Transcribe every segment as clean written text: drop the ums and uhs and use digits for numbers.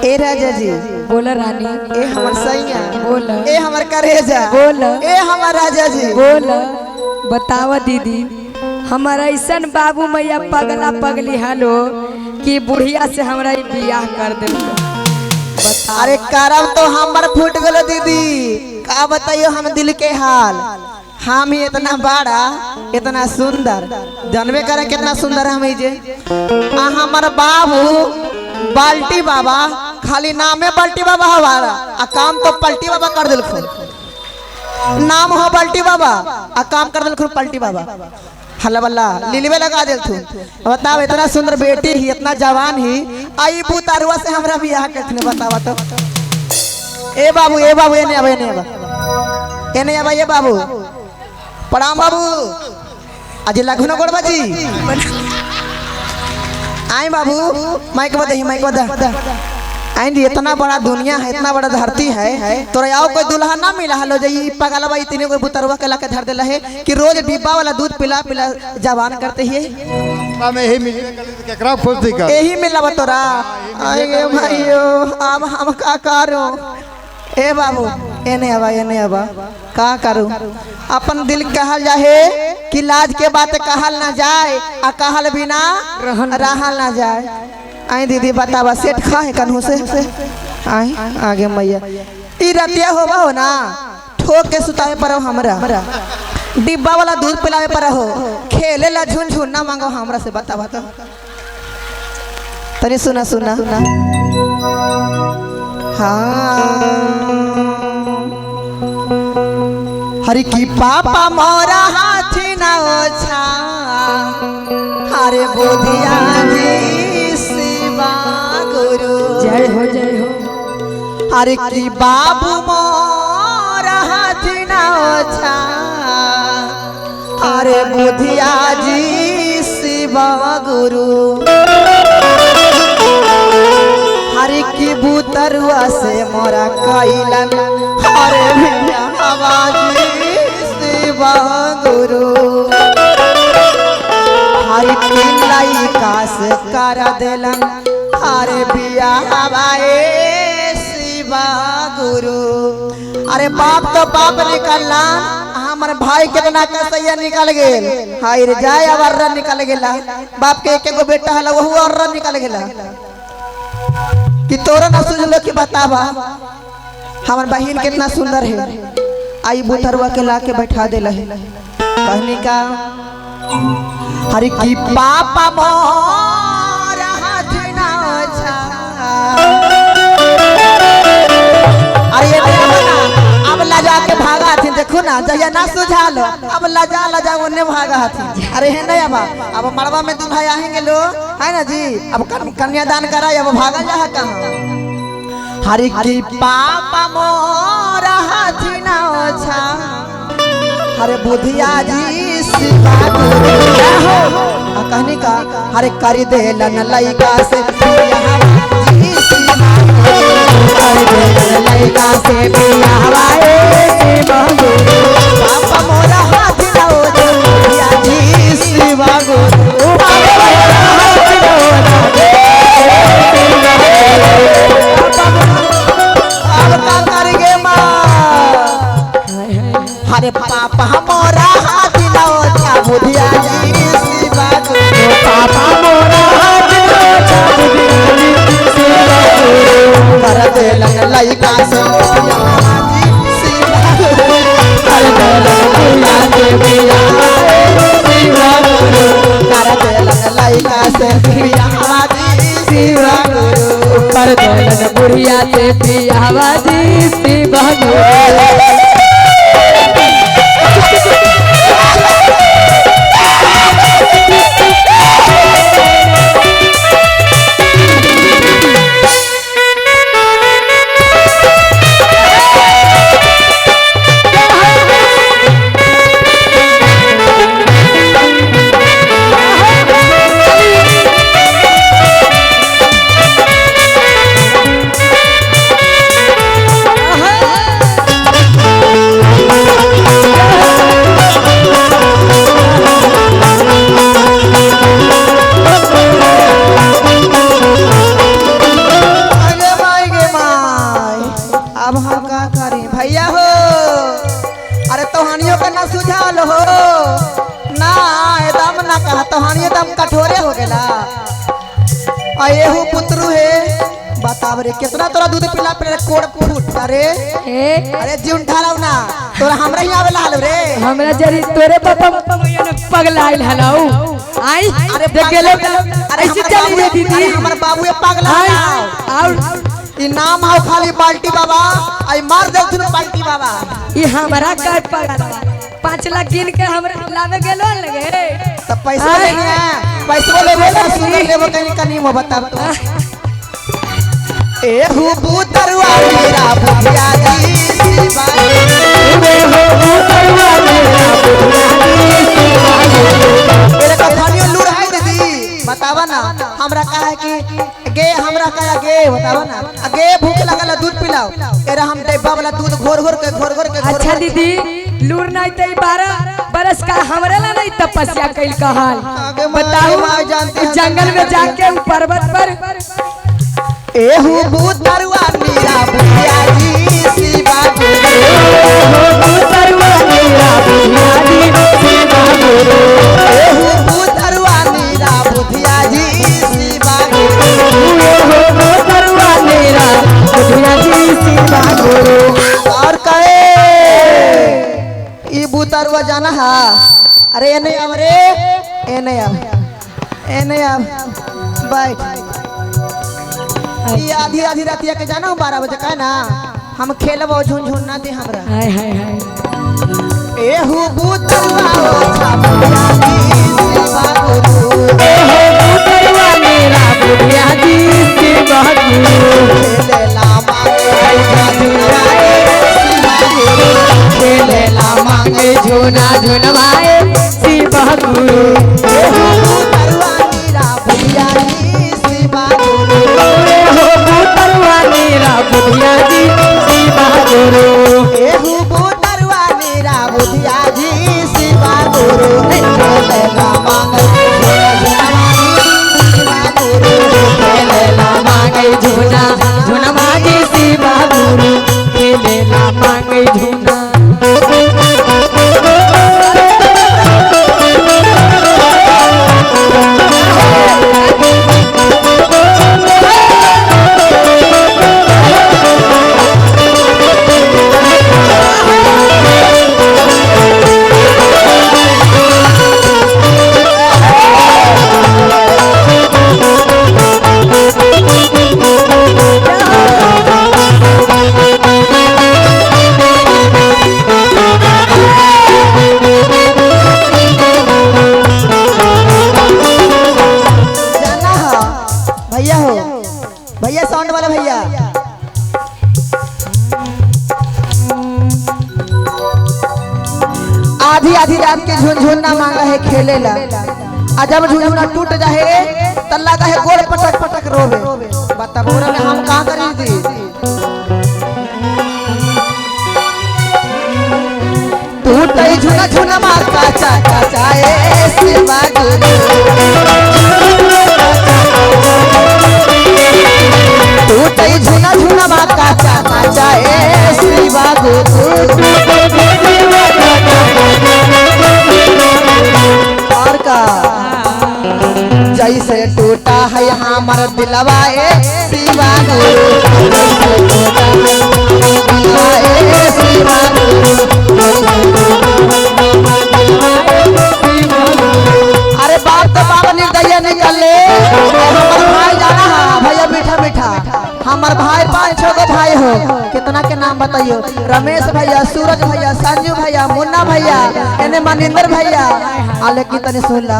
ए राजा जी बोला रानी। ए हमर सैया बोला। ए हमर करेजा बोला। ए हमर राजा जी बोला। बतावा दीदी हमारा ऐसा बाबू मैया पगला पगली हालो कि बुढ़िया से हमारा बियाह कर दे। अरे करम तो हमर फूट गलो दीदी का बताइयो हम दिल के हाल। हम ही इतना बड़ा इतना सुंदर जानवे करे कितना सुंदर हम ही जे हमार बाबू बाल्टी बाबा खाली नामे बाल्टी बाबा हमारा आ काम तो पलटी बाबा कर दिल नाम हो बाल्टी बाबा आ काम कर दिल पलटी बाबा हल्ला बल्ला लीलवे लगा दिल बताओ इतना सुंदर बेटी ही इतना जवान ही आई बुतारुआ से हमरा बियाह करथने बतावा तो ए बाबू एने अब एने अब ये बाबू प्रणाम बाबू आज लघु न गोड़ बाजी आई बाबू माइक बदा आई जी इतना बड़ा दुनिया है इतना बड़ा धरती है तोरा आओ कोई दुल्हा ना मिला हलो जई पगला बाई तीन कोई बुतरवा के लाके धर देला है कि रोज डिब्बा वाला दूध पिला पिला जवान करते ही में यही मिली केकरा खोजती का यही मिला तोरा आए भाइयो अब हम का करो ए बाबू एने आवा का करूं अपन दिल कहल जाए कि लाज के बात कहल ना जाए आ कहल बिना रहल ना जाए। आई दीदी बतावा सेठ खा है कन्हू से आई आगे मैया ई रतिया होबा हो ना ठोक के सुतावे पर हमरा डिब्बा वाला दूध पिलावे पर हो खेले ला झुनझुन ना मांगो हमरा से बतावा तो तनी सुना हरि की पापा मोरा हाथी ना ओछा हरे बोधिया जी शिवा गुरु जय हो हरे की बाबू मोरा हाथी ना ओछा हरे बोधिया जी शिवा गुरु हरे की बुतरुआ से मोरा कैलन हरे भैया आवाजी शिवा गुरु हरे पिल्लाई कास कर देलन हरे बिया हवाए शिवा गुरु। अरे बाप तो बाप निकलना हमारे भाई कितना कसैया निकल गेल हाय रे जाय अवर्रा निकल गेला बाप के एक बेटा हला वहु अवर्रा निकल गेला कि तोरा ना सुझलो कि बतावा हमार बहन कितना सुंदर है आई बुतरवा के लाके बैठा देला है कहनी का हरि की पापा मोरा हाथ ना ओछा अरे अब लजा के भागा थी देखो ना जया ना सुझालो अब लजा ओने भागा थी अरे है नहीं अब मड़वा में दूल्हा आएंगे लो है ना जी अब कन्यादान कराए अब भागा जा कहाँ हरि की पापा मोरा हाथी ना ओछा हरे बुधिया जी शिवा गुरु कहनी का हरे कर देलन लइका से बियाह जी शिवा गुरु कर देलन लइका से बियाह शिवा गुरु पापा मोरा हाथी ना ओछा बुधिया जी शिवा गुरु हरे पापा मोरा हाथ ना ओछा बुधिया जी शिवा गुरु पापा मोरा हाथ ना ओछा बुधिया जी शिवा गुरु कर देलन लइका से बियाह जी शिवा गुरु कर देलन लइका से बियाह शिवा गुरु कर देलन लइका से बियाह जी शिवा गुरु कर देलन बुढ़िया से बियाह जी शिवा गुरु। अब हम का करी भैया हो। अरे तोहानियों का ना सुझाल हो ना एकदम ना कहा तोहानी एकदम कठोरे हो गेला। अयेहू पुत्रु है बताव रे कितना तोरा दूध पिला पे कोड़ फूट अरे अरे जीवन ठालाव ना तोरा हमरा ही आवेला हाल रे हमरा जरी तोरे पापा पगलाइल हलाऊ आई अरे देख गेलो अरे ऐसे चली रे दीदी अरे हमर बाबू ये पागल है और ई नाम आओ खाली बाल्टी बाबा आई मार दे तुन बाल्टी बाबा ई हमरा का पगल 5 लाख गिन के हमरा लावे गेलो लगे तो पैसा लेंगे पैसा लेबे ना सुन लेबो कहीं कनी में बता एहू बुतरुआ मेरा बुढ़िया जी शिवा रे हो बुतरुआ मेरा बुढ़िया जी शिवा मेरे कथानियों लूर है दीदी बतावा ना हमरा कहा है कि गे हमरा कहा गे बतावा ना अगे भूख लगल दूध पिलाओ एरा हम डिब्बा वाला दूध घोर घोर के अच्छा दीदी लूर नहीं तई 12 बरस का हमरे ला नहीं तपस्या कइल कहल बताओ जंगल में जाके पर्वत पर एहू बुतरुआ मेरा बुढ़िया जी शिवा गुरु एहू बुतरुआ मेरा बुढ़िया जी शिवा गुरु एहू बुतरुआ मेरा बुढ़िया जी शिवा गुरु एहू बुतरुआ मेरा बुढ़िया जी शिवा गुरु और कहे ई बुतरुआ जाना हा अरे एने अब रे एने अब बैठ ये आधी आधी रातिया के जाना 12 बजे का ना हम खेलब झुनझुन ना दे हमरा हाय हाय हाय एहू बुतरुआ छापुया जी शिवा गुरु एहू बुतरुआ मेरा बुढ़िया जी शिवा गुरु खेलेला मांगे झूना झुनवाए शिवा गुरु एहू बुतरुआ मेरा बुढ़िया जी शिवा गुरु मेरा बुढ़िया जी शिवा गुरु एहू बुतरुआ मेरा बुढ़िया जी शिवा गुरु खेलेला मांगे झूना झुनवा जी शिवा गुरु खेलेला मांगे झूना भैया साउंड वाला भैया आधी आधी रात के झुनझुना मांगा है खेले ला आ जब झुनझुना टूट जाए तल्ला का है गोड़ पटक पटक रोवे बता बोरा में हम कहां करी दी टूट गई झुना झुना मार काचा काचा ए शिवा गुरु टूट गई झुना झुना मार काचा काचा ए शिवा गुरु और का जैसे टूटा है हमार दिलवा ए शिवा गुरु शिवा गुरु अरे बाप तो बाप निर्दय निकले हमार भाई जाना है भैया मीठा मीठा हमार भाई 5-6 गो भाई हो कितना के नाम बताइयो रमेश भैया सूरज भैया संजू भैया मुन्ना भैया एने मनिंदर भैया आले की तने सुन ला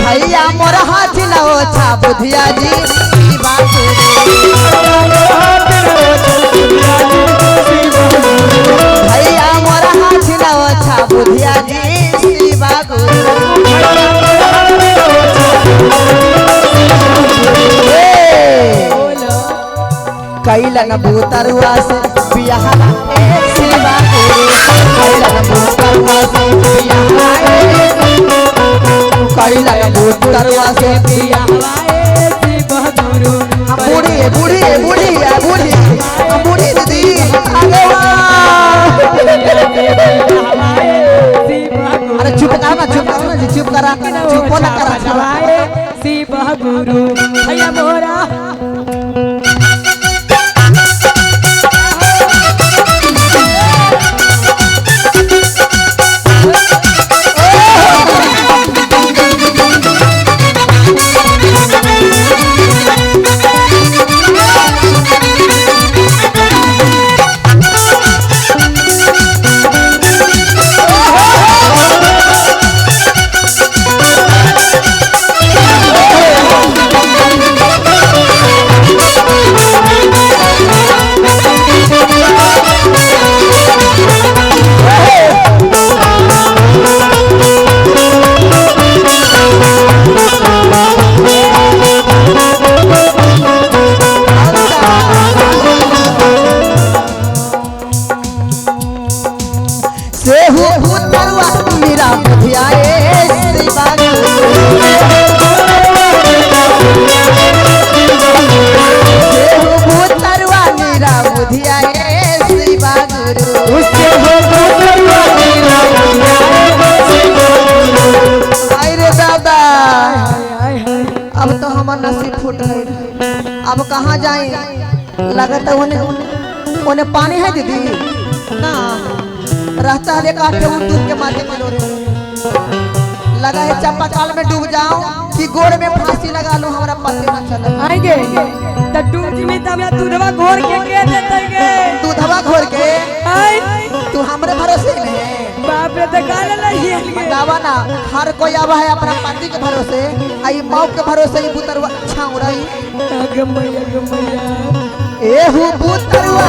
भैया मोर हाथ लाओ छा बुधिया जी शिवा भैया मोर हाथ लाओ छा बुधिया जी शिवा कैलन भूतरुआ से बियाह शिवा कैलन भूतरुआ से बियाह कैलन भूतरुआ से बियाह हम बूढ़ी बोला करा बजवाए शिव गुरु भैया मोरा सेहू भूतरुआ मेरा बुधियाए शिवा गुरु सेहू भूतरुआ मेरा बुधियाए शिवा गुरु अरे दादा अब तो हमार नसीब फूट गई अब कहाँ जाए लगता उन्हें पानी है दीदी ना रास्ता है काटे दूर के माथे में लोरे लगा है चापाकल में डूब जाऊं कि गोड़ में फांसी लगा लो हमारा पति न चले आएंगे त डूब में त हमरा दूधवा घोर के देते गे दूधवा घोर के आई तू हमरे भरोसे नहीं बाप रे त गाले लहिए बतावा ना हर कोई आवा है अपना पति के भरोसे आई मौत के भरोसे ही बुतरवा छाऊ रही गमैया एहू बुतरवा